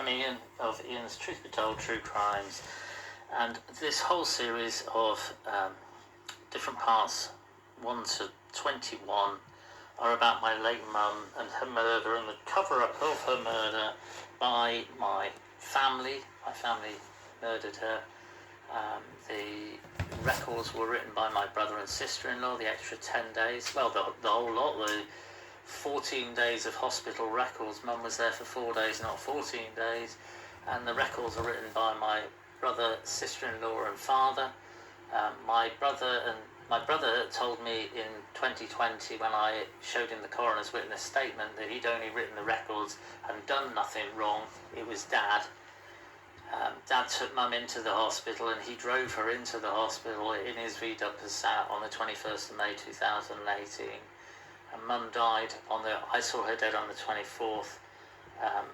I'm Ian of Ian's Truth Be Told True Crimes, and this whole series of different parts, 1 to 21, are about my late mum and her murder and the cover-up of her murder by my family. My family murdered her. The records were written by my brother and sister-in-law, the extra 10 days, well, the whole lot, the 14 days of hospital records. Mum was there for 4 days, not 14 days, and the records are written by my brother, sister-in-law and father. My brother told me in 2020, when I showed him the coroner's witness statement, that he'd only written the records and done nothing wrong. It was Dad. Dad took Mum into the hospital, and he drove her into the hospital in his VW Passat on the 21st of May 2018. And Mum died I saw her dead on the 24th,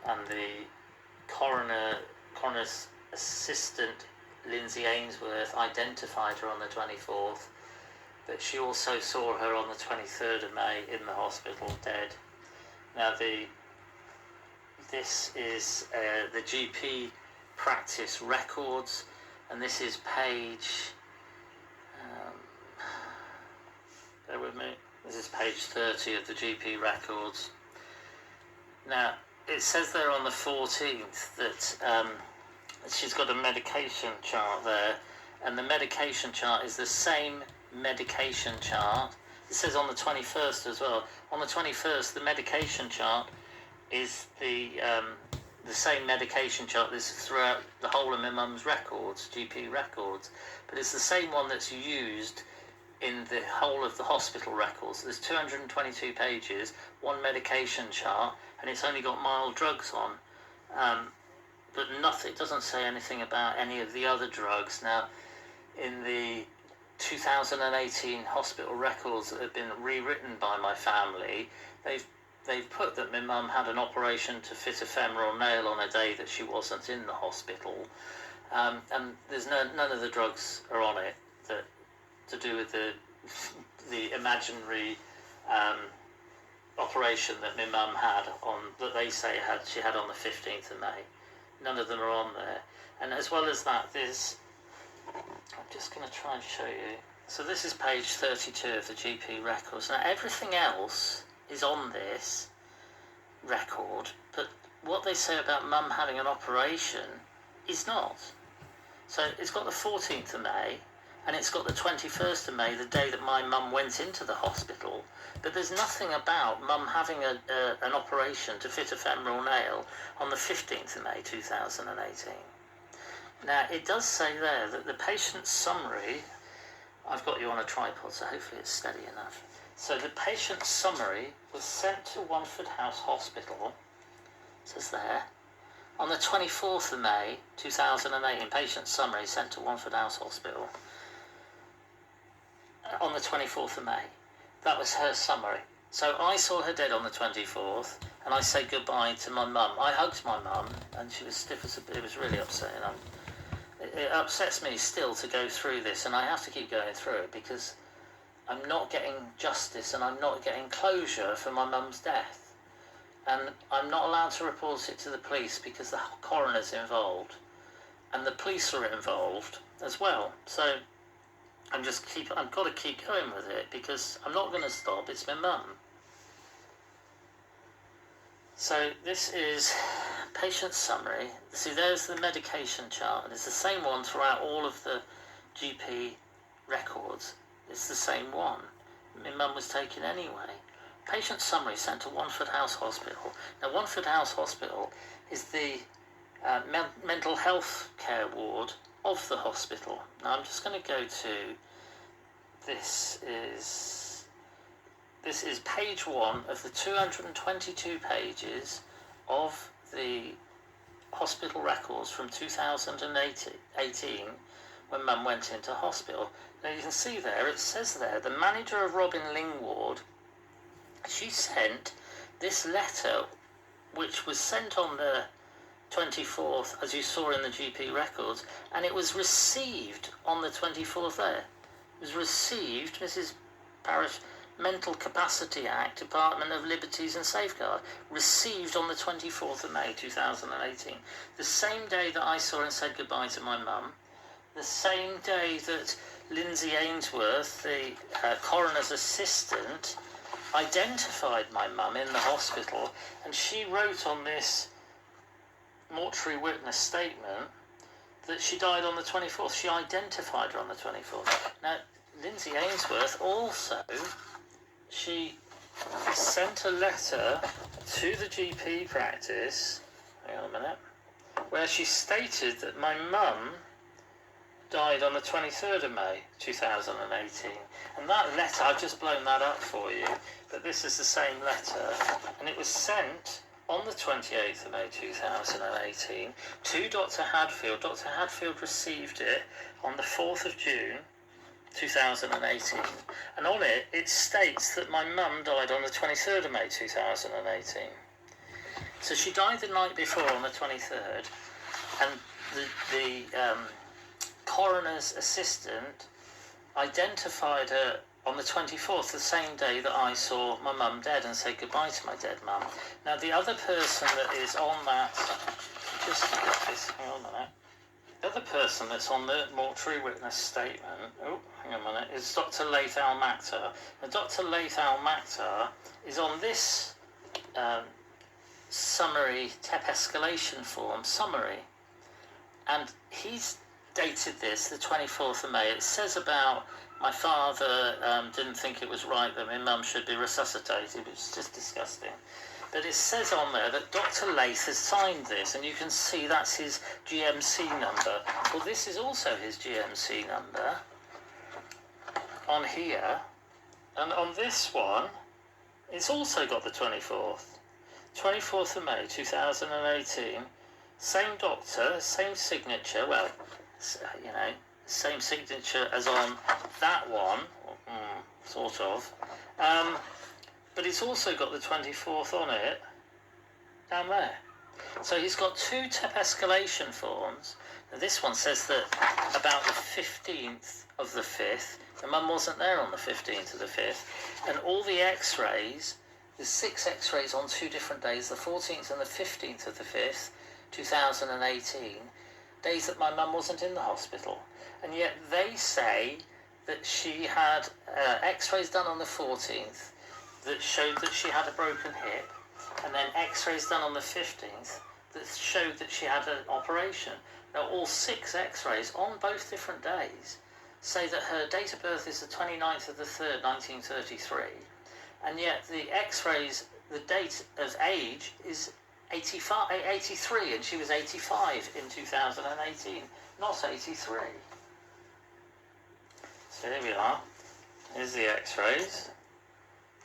and the coroner's assistant, Lindsay Ainsworth, identified her on the 24th, but she also saw her on the 23rd of May in the hospital, dead. Now, this is the GP practice records, and this is page, bear with me, this is page 30 of the GP records. Now, it says there on the 14th that she's got a medication chart there, and the medication chart is the same medication chart. It says on the 21st as well. On the 21st, the medication chart is the same medication chart that's throughout the whole of my mum's records, GP records, but it's the same one that's used in the whole of the hospital records. There's 222 pages, one medication chart, and it's only got mild drugs on, but nothing. It doesn't say anything about any of the other drugs. Now, in the 2018 hospital records that have been rewritten by my family, they've put that my mum had an operation to fit a femoral nail on a day that she wasn't in the hospital, and there's none of the drugs are on it that to do with the imaginary operation that my mum had that they say she had on the 15th of May. None of them are on there. And as well as that, I'm just going to try and show you. So this is page 32 of the GP records. Now, everything else is on this record, but what they say about Mum having an operation is not. So it's got the 14th of May, and it's got the 21st of May, the day that my mum went into the hospital, but there's nothing about Mum having an operation to fit a femoral nail on the 15th of May 2018. Now, it does say there that the patient's summary, I've got you on a tripod, so hopefully it's steady enough. So the patient's summary was sent to Wonford House Hospital, it says there, on the 24th of May 2018, patient summary sent to Wonford House Hospital on the 24th of May. That was her summary. So I saw her dead on the 24th, and I said goodbye to my mum. I hugged my mum, and she was stiff as it was really upsetting. It upsets me still to go through this, and I have to keep going through it because I'm not getting justice and I'm not getting closure for my mum's death. And I'm not allowed to report it to the police because the coroner's involved, and the police are involved as well. So I've got to keep going with it because I'm not going to stop. It's my mum. So this is patient summary. See, there's the medication chart, and it's the same one throughout all of the GP records. It's the same one. My mum was taken anyway. Patient summary sent to Wonford House Hospital. Now, Wonford House Hospital is the mental health care ward of the hospital. Now, I'm just going to go to this is page 1 of the 222 pages of the hospital records from 2018 when Mum went into hospital. Now, you can see there, it says there, the manager of Robin Ling ward, she sent this letter, which was sent on the 24th, as you saw in the GP records, and it was received on the 24th there. It was received, Mrs. Parish Mental Capacity Act, Department of Liberties and Safeguard, received on the 24th of May 2018. The same day that I saw and said goodbye to my mum, the same day that Lindsay Ainsworth, the coroner's assistant, identified my mum in the hospital, and she wrote on this mortuary witness statement that she died on the 24th. She identified her on the 24th. Now, Lindsay Ainsworth also, she sent a letter to the GP practice, hang on a minute, where she stated that my mum died on the 23rd of May 2018. And that letter, I've just blown that up for you, but this is the same letter, and it was sent on the 28th of May 2018 to Dr. Hadfield. Dr. Hadfield received it on the 4th of June 2018, and on it, it states that my mum died on the 23rd of May 2018. So she died the night before on the 23rd, and the coroner's assistant identified her on the 24th, the same day that I saw my mum dead and said goodbye to my dead mum. Now, the other person that is on that, just get this, hang on a minute. The other person that's on the mortuary witness statement, oh, hang on a minute, is Dr. Laith Al-Maktar. Now, Dr. Laith Al-Maktar is on this summary TEP escalation form, summary, and he's dated this the 24th of May. It says about my father didn't think it was right that my mum should be resuscitated, which is just disgusting. But it says on there that Dr. Laith has signed this, and you can see that's his GMC number. Well, this is also his GMC number on here, and on this one, it's also got the 24th of May 2018. Same doctor, same signature, well, you know, same signature as on that one, sort of, but it's also got the 24th on it down there. So he's got two TEP escalation forms. Now, this one says that about the 15th of the 5th, the mum wasn't there on the 15th of the 5th, and all the x-rays, there's 6 x-rays on 2 different days, the 14th and the 15th of the 5th, 2018, days that my mum wasn't in the hospital. And yet they say that she had x-rays done on the 14th that showed that she had a broken hip, and then x-rays done on the 15th that showed that she had an operation. Now, all 6 x-rays on both different days say that her date of birth is the 29th of the 3rd, 1933, and yet the x-rays, the date of age is 83, and she was 85 in 2018, not 83. So here we are. Here's the x-rays.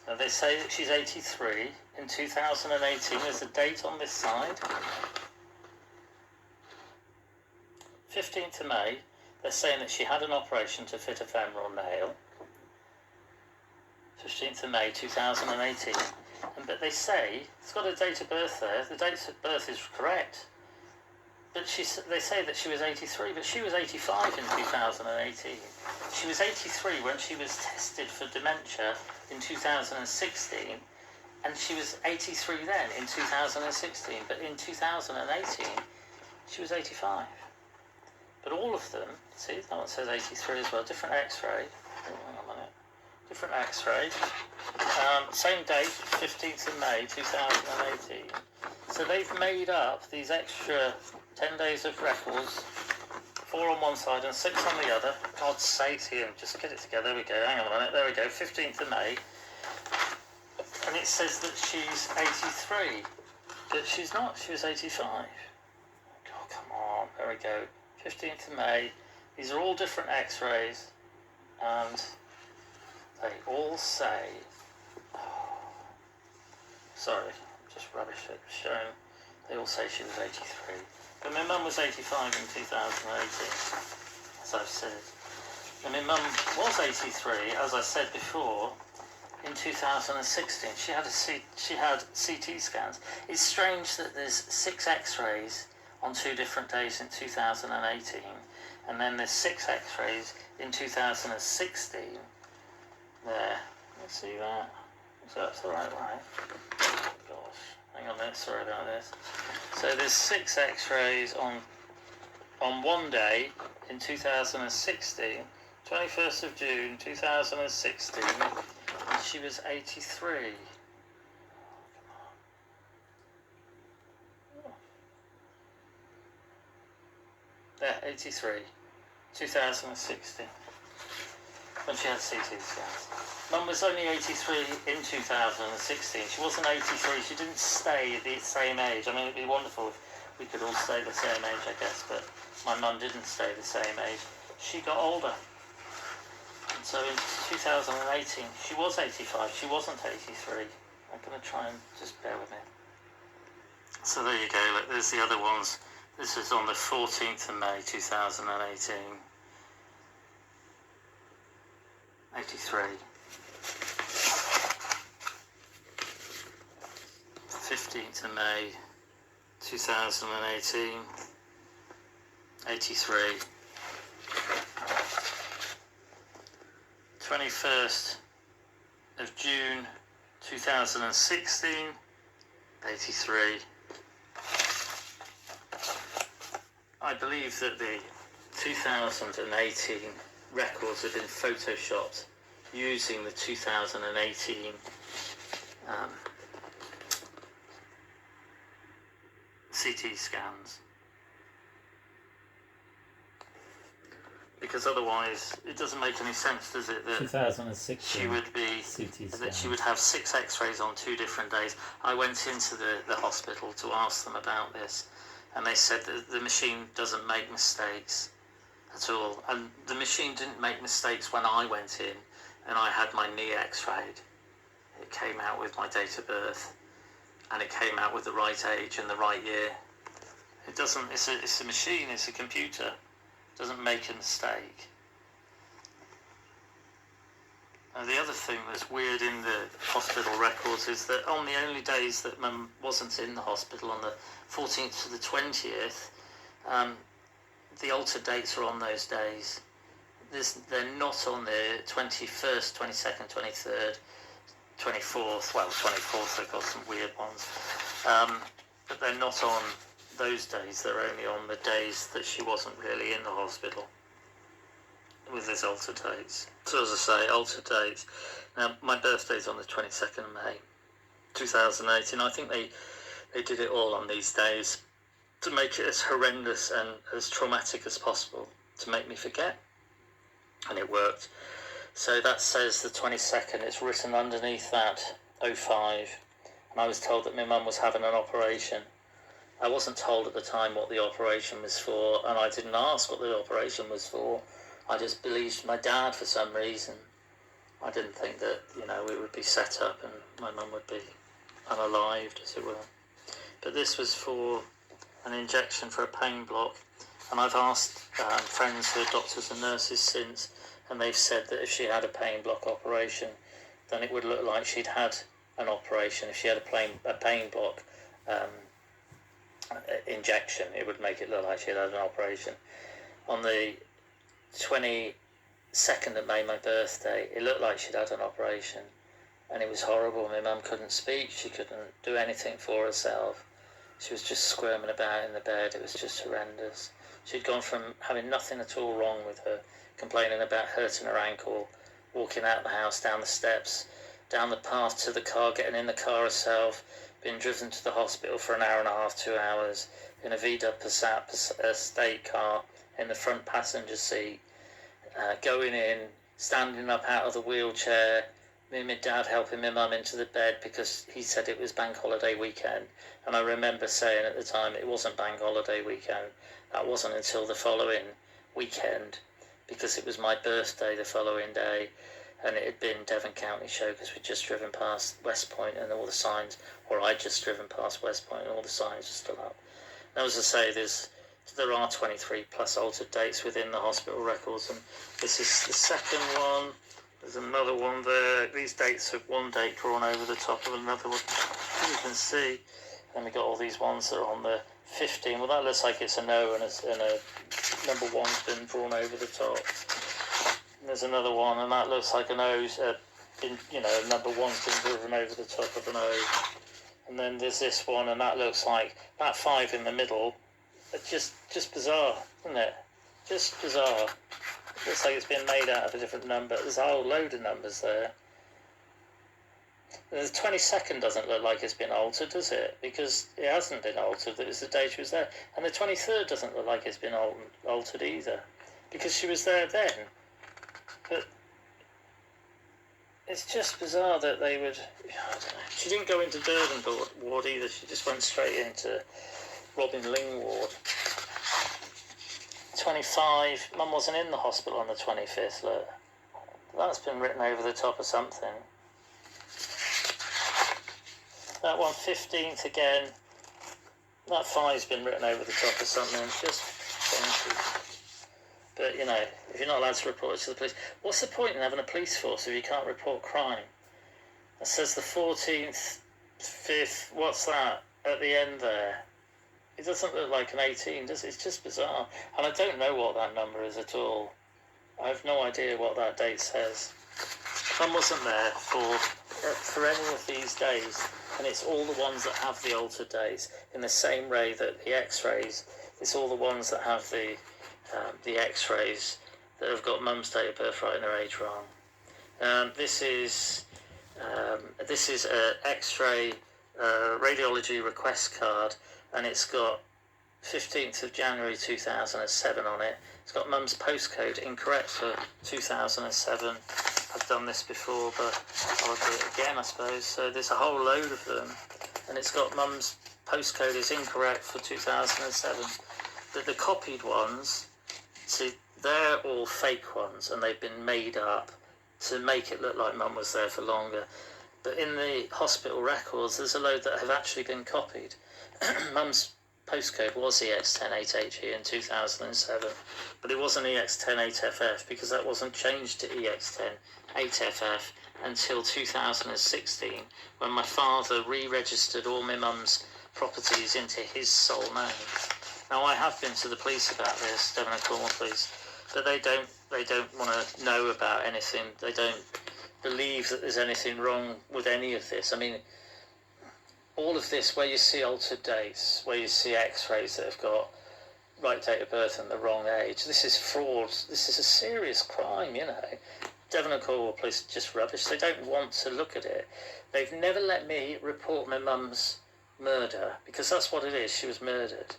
Now they say that she's 83 in 2018. There's a date on this side. 15th of May, they're saying that she had an operation to fit a femoral nail. 15th of May 2018. But they say, it's got a date of birth there, the date of birth is correct. But they say that she was 83, but she was 85 in 2018. She was 83 when she was tested for dementia in 2016, and she was 83 then in 2016, but in 2018, she was 85. But all of them, see, that one says 83 as well, different x-ray. Hang on a minute. Different x-ray. Same date, 15th of May 2018. So they've made up these extra 10 days of records, 4 on one side and 6 on the other. God's sake, Ian, just get it together. There we go, hang on a minute, there we go, 15th of May. And it says that she's 83, but she's not, she was 85. God, come on, there we go, 15th of May. These are all different x-rays, and they all say, sorry, just rubbish it, showing, they all say she was 83. But my mum was 85 in 2018, as I've said. And my mum was 83, as I said before, in 2016. She had CT scans. It's strange that there's 6 x-rays on 2 different days in 2018, and then there's 6 x-rays in 2016. There, Let's see that. So that's the right way. Gosh, hang on a minute, sorry about this. So there's 6 x-rays on one day in 2016, 21st of June 2016, and she was 83. There, 83, 2016, when she had CT scans. Mum was only 83 in 2016. She wasn't 83. She didn't stay the same age. I mean, it'd be wonderful if we could all stay the same age, I guess, but my mum didn't stay the same age. She got older. And so in 2018, she was 85. She wasn't 83. I'm going to try and just bear with me. So there you go. Look, there's the other ones. This is on the 14th of May 2018. 83. 15th of May 2018. 83. 21st of June 2016. 83. I believe that the 2018 records have been photoshopped using the 2018 CT scans, because otherwise it doesn't make any sense, does it, that 2016 she would be CT scans. that she would have 6 x-rays on 2 different days. I went into the hospital to ask them about this, and they said that the machine doesn't make mistakes at all, and the machine didn't make mistakes when I went in and I had my knee x-rayed. It came out with my date of birth, and it came out with the right age and the right year. It doesn't, it's a machine, it's a computer. It doesn't make a mistake. And the other thing that's weird in the hospital records is that on the only days that Mum wasn't in the hospital, on the 14th to the 20th, the altered dates are on those days. They're not on the 21st, 22nd, 23rd, 24th, well, 24th, they've got some weird ones, but they're not on those days. They're only on the days that she wasn't really in the hospital with these altered dates. So as I say, altered dates. Now, my birthday's on the 22nd of May 2018. I think they did it all on these days to make it as horrendous and as traumatic as possible, to make me forget, and it worked. So that says the 22nd, it's written underneath that 05, and I was told that my mum was having an operation. I wasn't told at the time what the operation was for, and I didn't ask what the operation was for. I just believed my dad for some reason. I didn't think that, you know, it would be set up and my mum would be unalived, as it were. But this was for an injection for a pain block, and I've asked friends who are doctors and nurses since, and they've said that if she had a pain block operation, then it would look like she'd had an operation. If she had a pain block injection, it would make it look like she had an operation. On the 22nd of May, my birthday, it looked like she'd had an operation, and it was horrible. My mum couldn't speak, she couldn't do anything for herself. She was just squirming about in the bed. It was just horrendous. She'd gone from having nothing at all wrong with her, complaining about hurting her ankle, walking out the house, down the steps, down the path to the car, getting in the car herself, being driven to the hospital for an hour and a half, 2 hours, in a VW Passat estate car, in the front passenger seat, going in, standing up out of the wheelchair, me and my dad helping my mum into the bed because he said it was bank holiday weekend. And I remember saying at the time it wasn't bank holiday weekend. That wasn't until the following weekend, because it was my birthday the following day, and it had been Devon County Show because we'd just driven past West Point and all the signs, or I'd just driven past West Point and all the signs were still up. Now, as I say, there are 23 plus altered dates within the hospital records, and this is the second one. There's another one there. These dates have one date drawn over the top of another one, as you can see. Then we got all these ones that are on the 15. Well, that looks like it's a no, and a number one's been drawn over the top. And there's another one, and that looks like an O, been, number one's been driven over the top of an O. And then there's this one, and that looks like that 5 in the middle. It's just bizarre, isn't it? Just bizarre. It looks like it's been made out of a different number. There's a whole load of numbers there. The 22nd doesn't look like it's been altered, does it? Because it hasn't been altered. It was the day she was there. And the 23rd doesn't look like it's been altered either, because she was there then. But it's just bizarre that they would... I don't know. She didn't go into Durban ward either. She just went straight into Robin Ling ward. 25, Mum wasn't in the hospital on the 25th, look. That's been written over the top of something. That one, 15th again. That 5's been written over the top of something. Just funky. But, if you're not allowed to report it to the police, what's the point in having a police force if you can't report crime? It says the 14th, 5th, what's that at the end there? It doesn't look like an 18, does it? It's just bizarre. And I don't know what that number is at all. I have no idea what that date says. Mum wasn't there for any of these days, and it's all the ones that have the altered days, in the same way that the X-rays, it's all the ones that have the X-rays that have got Mum's date of birth right and her age wrong. This is a X-ray radiology request card, and it's got 15th of January 2007 on it. It's got Mum's postcode incorrect for 2007. I've done this before, but I'll do it again, I suppose. So there's a whole load of them, and it's got Mum's postcode is incorrect for 2007. But the copied ones, see, they're all fake ones, and they've been made up to make it look like Mum was there for longer. But in the hospital records, there's a load that have actually been copied. Mum's postcode was EX108HE in 2007, but it wasn't EX108FF because that wasn't changed to EX108FF until 2016, when my father re-registered all my mum's properties into his sole name. Now, I have been to the police about this, Devon and Cornwall Police, but they don't want to know about anything. They don't believe that there's anything wrong with any of this. I mean, all of this, where you see altered dates, where you see X-rays that have got right date of birth and the wrong age, this is fraud. This is a serious crime, Devon and Cornwall Police are just rubbish. They don't want to look at it. They've never let me report my mum's murder, because that's what it is. She was murdered.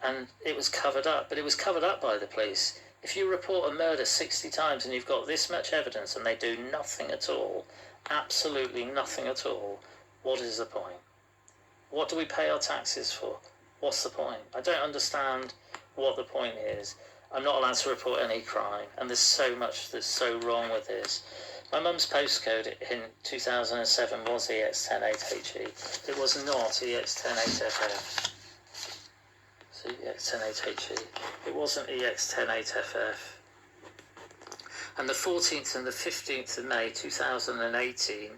And it was covered up, but it was covered up by the police. If you report a murder 60 times and you've got this much evidence and they do nothing at all, absolutely nothing at all, what is the point? What do we pay our taxes for? What's the point? I don't understand what the point is. I'm not allowed to report any crime, and there's so much that's so wrong with this. My mum's postcode in 2007 was EX108HE. It was not EX108FF. So EX108HE. It wasn't EX108FF. And the 14th and the 15th of May 2018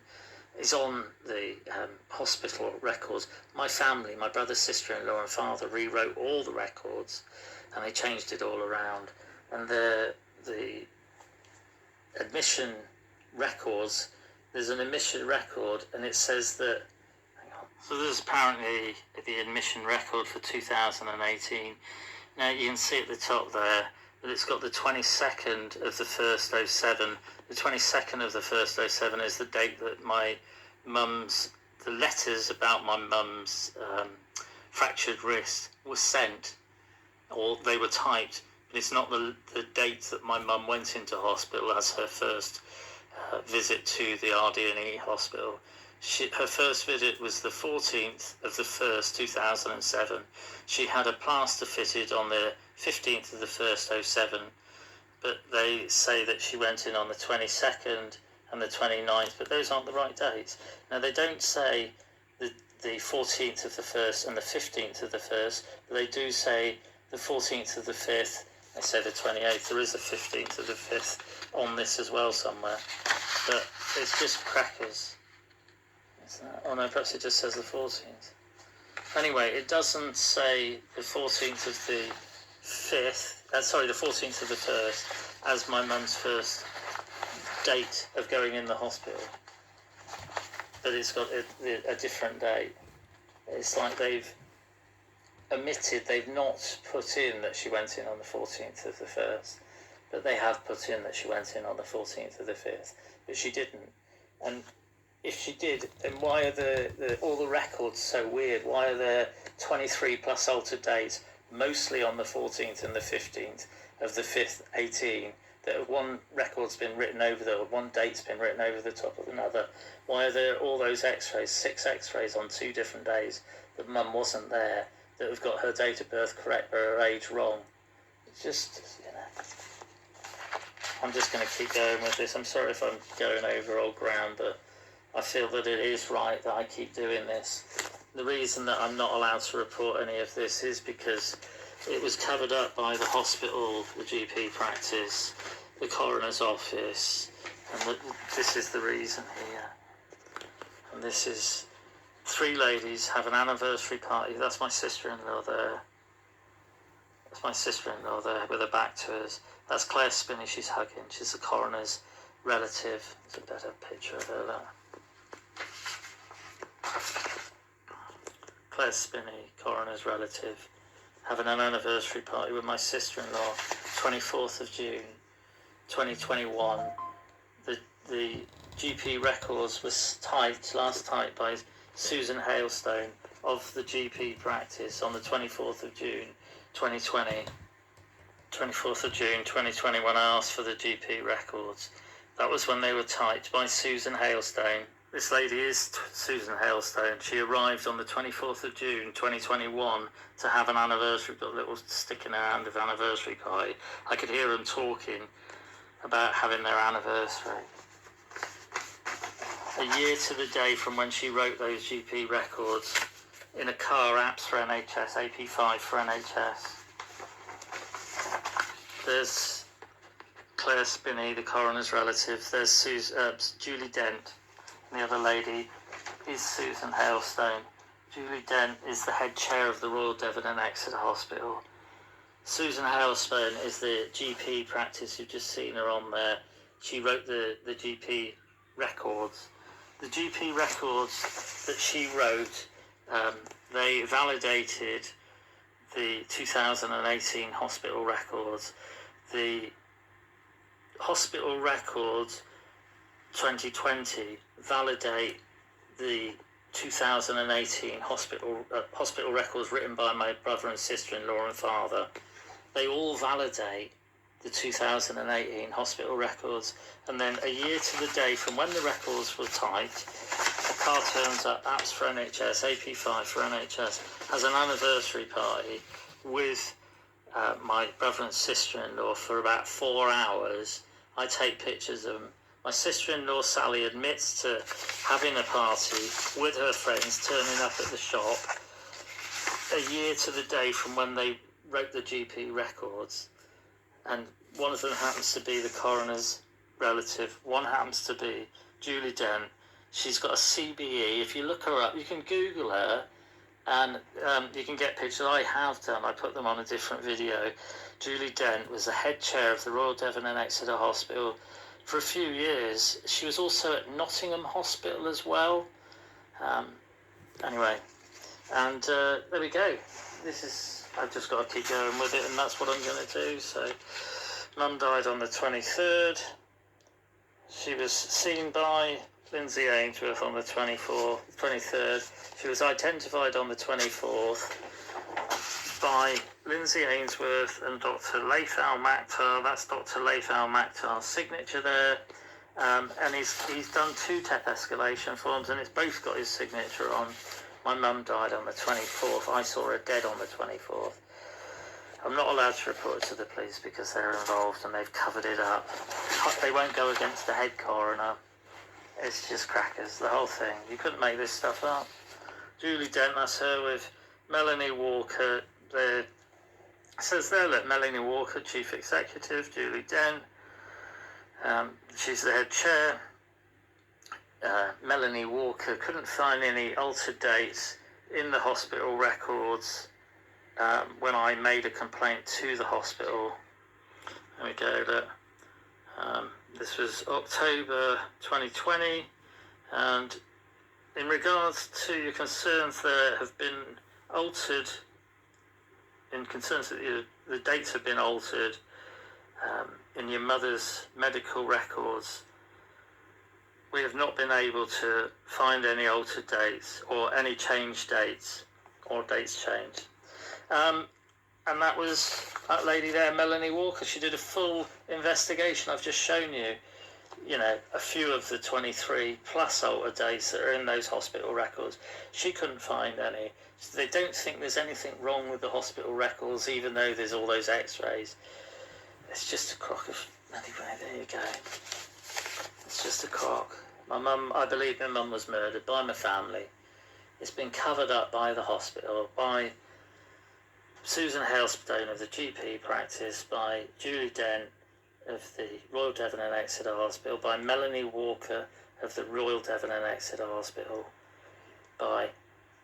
is on the hospital records. My family, my brother, sister-in-law and father rewrote all the records, and they changed it all around. And the admission records, there's an admission record, and it says that, hang on. So this is apparently the admission record for 2018. Now you can see at the top there that it's got the 22nd of the 1st 07. The 22nd of the 1st 07 is the date that my mum's, the letters about my mum's fractured wrist were sent, or they were typed, but it's not the date that my mum went into hospital as her first visit to the RD&E hospital. Her first visit was the 14th of the 1st 2007. She had a plaster fitted on the 15th of the 1st 07, but they say that she went in on the 22nd and the 29th, but those aren't the right dates. Now, they don't say the 14th of the 1st and the 15th of the 1st, but they do say the 14th of the 5th. They say the 28th. There is a 15th of the 5th on this as well somewhere, but it's just crackers. Oh no, perhaps it just says the 14th. Anyway, it doesn't say the 14th of the 5th, the 14th of the 1st as my mum's first date of going in the hospital, but it's got a different date. It's like they've omitted, they've not put in that she went in on the 14th of the 1st, but they have put in that she went in on the 14th of the 5th, but she didn't. And if she did, then why are all the records so weird? Why are there 23 plus altered dates, mostly on the 14th and the 15th of the 5th, 18, that one record's been written over or one date's been written over the top of another? Why are there all those x-rays, 6 x-rays on 2 different days that mum wasn't there, that have got her date of birth correct but her age wrong? It's just, I'm just going to keep going with this. I'm sorry if I'm going over old ground, but I feel that it is right that I keep doing this. The reason that I'm not allowed to report any of this is because it was covered up by the hospital, the GP practice, the coroner's office, and this is the reason here. And this is 3 ladies have an anniversary party. That's my sister-in-law there. That's my sister-in-law there with her back to us. That's Claire Spinney she's hugging. She's the coroner's relative. There's a better picture of her there. Claire Spinney, coroner's relative, having an anniversary party with my sister-in-law, 24th of June, 2021. The GP records was last typed by Susan Hailstone of the GP practice on the 24th of June, 2020. 24th of June, 2020, when I asked for the GP records. That was when they were typed by Susan Hailstone. This lady is Susan Hailstone. She arrived on the 24th of June 2021 to have an anniversary, got a little stick in her hand of anniversary party. I could hear them talking about having their anniversary. A year to the day from when she wrote those GP records in a car, apps for NHS, AP5 for NHS. There's Claire Spinney, the coroner's relative. There's Julie Dent. And the other lady is Susan Hailstone. Julie Dent is the head chair of the Royal Devon and Exeter Hospital. Susan Hailstone is the GP practice. You've just seen her on there. She wrote the GP records. The GP records that she wrote, they validated the 2018 hospital records. The hospital records 2020 validate the 2018 hospital records written by my brother and sister-in-law and father. They all validate the 2018 hospital records, and then a year to the day from when the records were typed, a car turns up, apps for NHS, AP5 for NHS, has an anniversary party with my brother and sister-in-law for about 4 hours. I take pictures of them. My sister-in-law Sally admits to having a party with her friends, turning up at the shop a year to the day from when they wrote the GP records. And one of them happens to be the coroner's relative. One happens to be Julie Dent. She's got a CBE. If you look her up, you can Google her, and you can get pictures. I have done. I put them on a different video. Julie Dent was the head chair of the Royal Devon and Exeter Hospital for a few years. She was also at Nottingham Hospital as well. Anyway, and there we go. I've just got to keep going with it, and that's what I'm going to do. So, Mum died on the 23rd. She was seen by Lindsay Ainsworth on the 23rd. She was identified on the 24th by Lindsay Ainsworth and Dr. Laith Al-Maktar. That's Dr. Laith Al-Maktar's signature there. And he's done 2 TEP escalation forms, and it's both got his signature on. My mum died on the 24th. I saw her dead on the 24th. I'm not allowed to report it to the police because they're involved and they've covered it up. They won't go against the head coroner. It's just crackers, the whole thing. You couldn't make this stuff up. Julie Dent, that's her with Melanie Walker. It says there, look, Melanie Walker, Chief Executive, Julie Dent. She's the head chair. Melanie Walker couldn't find any altered dates in the hospital records when I made a complaint to the hospital. There we go, look. This was October 2020, and in regards to your concerns, there have been altered, in concerns that the dates have been altered in your mother's medical records. We have not been able to find any altered dates or any changed dates or dates changed. And that was that lady there, Melanie Walker. She did a full investigation. I've just shown you, a few of the 23 plus altered dates that are in those hospital records. She couldn't find any. So they don't think there's anything wrong with the hospital records, even though there's all those x-rays. It's just a crock of... Anyway, there you go. It's just a crock. I believe my mum was murdered by my family. It's been covered up by the hospital, by Susan Hailstone of the GP practice, by Julie Dent of the Royal Devon and Exeter Hospital, by Melanie Walker of the Royal Devon and Exeter Hospital, by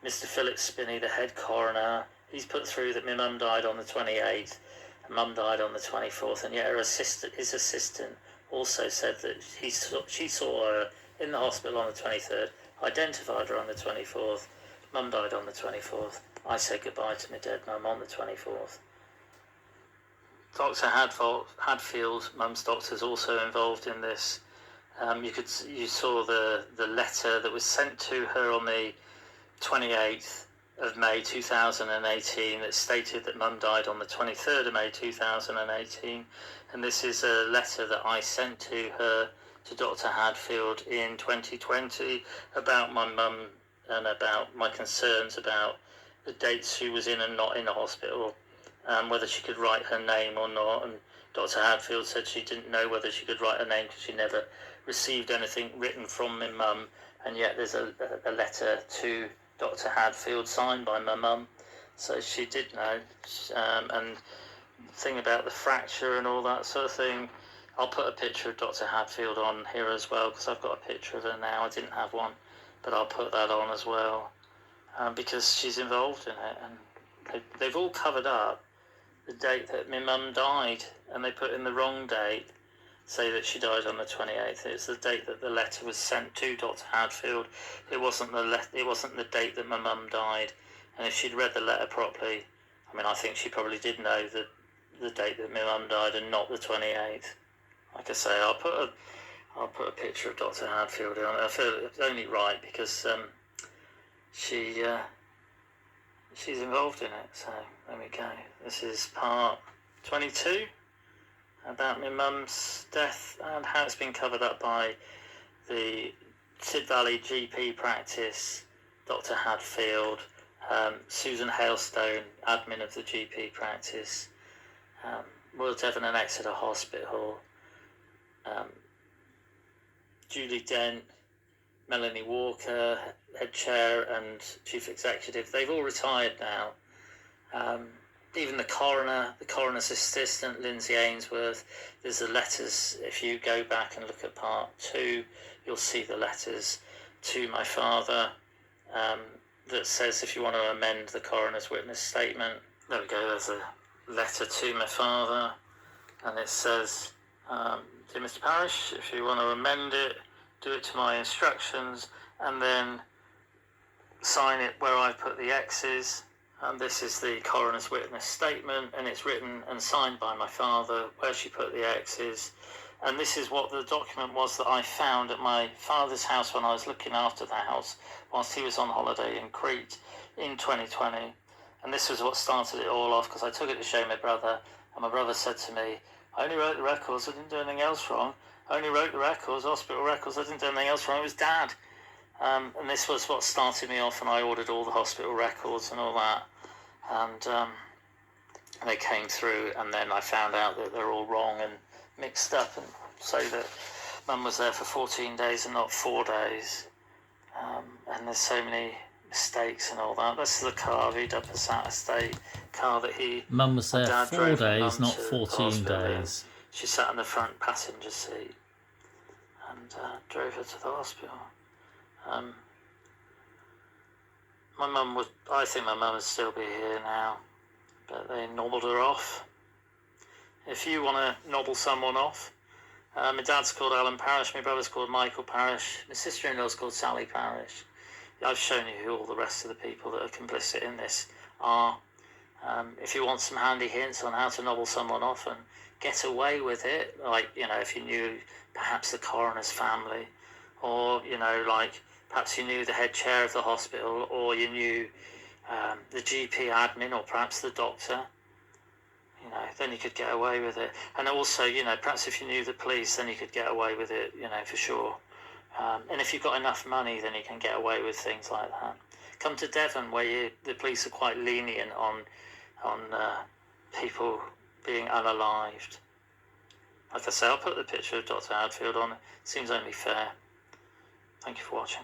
Mr. Philip Spinney, the head coroner. He's put through that my mum died on the 28th and mum died on the 24th, and yet his assistant also said that she saw her in the hospital on the 23rd, identified her on the 24th, mum died on the 24th. I said goodbye to my dead mum on the 24th. Dr. Hadfield, mum's doctor, is also involved in this. You saw the letter that was sent to her on the 28th of May 2018 that stated that mum died on the 23rd of May 2018, and this is a letter that I sent to her, to Dr. Hadfield, in 2020 about my mum and about my concerns about the dates she was in and not in the hospital, whether she could write her name or not. And Dr. Hadfield said she didn't know whether she could write her name because she never received anything written from my mum, and yet there's a letter to Dr. Hadfield signed by my mum, so she did know. And the thing about the fracture and all that sort of thing, I'll put a picture of Dr. Hadfield on here as well, because I've got a picture of her now. I didn't have one, but I'll put that on as well, because she's involved in it. And they've all covered up the date that my mum died, and they put in the wrong date, say that she died on the 28th. It's the date that the letter was sent to Dr. Hadfield. It wasn't the date that my mum died. And if she'd read the letter properly, I think she probably did know the date that my mum died and not the 28th. Like I say, I'll put a picture of Dr. Hadfield on it. I feel it's only right because she's involved in it. So there we go. This is part 22 about my mum's death and how it's been covered up by the Sid Valley GP practice, Dr. Hadfield, Susan Hailstone, admin of the GP practice, Royal Devon and Exeter Hospital, Julie Dent, Melanie Walker, head chair and chief executive. They've all retired now. Even the coroner's assistant, Lindsay Ainsworth. There's the letters. If you go back and look at part 2, you'll see the letters to my father that says if you want to amend the coroner's witness statement. There we go, there's a letter to my father, and it says, dear Mr. Parrish, if you want to amend it, do it to my instructions, and then sign it where I put the X's. And this is the coroner's witness statement, and it's written and signed by my father where she put the X's. And this is what the document was that I found at my father's house when I was looking after the house whilst he was on holiday in Crete in 2020. And this was what started it all off, because I took it to show my brother, and my brother said to me, I only wrote the records, I didn't do anything else wrong. I only wrote the records, hospital records, I didn't do anything else wrong, it was Dad. And this was what started me off, and I ordered all the hospital records and all that. And they came through, and then I found out that they're all wrong and mixed up, and say that Mum was there for 14 days and not 4 days. And there's so many mistakes and all that. This is the car, VW Passat estate car that Mum was there 4 days, not 14 days. She sat in the front passenger seat and drove her to the hospital. I think my mum would still be here now, but they nobbled her off. If you want to nobble someone off, My dad's called Alan Parrish, my brother's called Michael Parrish, my sister-in-law's called Sally Parrish. I've shown you who all the rest of the people that are complicit in this are. If you want some handy hints on how to nobble someone off and get away with it, like, you know, if you knew perhaps the coroner's family, or, you know, like perhaps you knew the head chair of the hospital, or you knew the GP admin, or perhaps the doctor, you know, then you could get away with it. And also, you know, perhaps if you knew the police, then you could get away with it, you know, for sure. And if you've got enough money, then you can get away with things like that. Come to Devon, where the police are quite lenient on people being unalived. Like I say, I'll put the picture of Dr. Hadfield on. It seems only fair. Thank you for watching.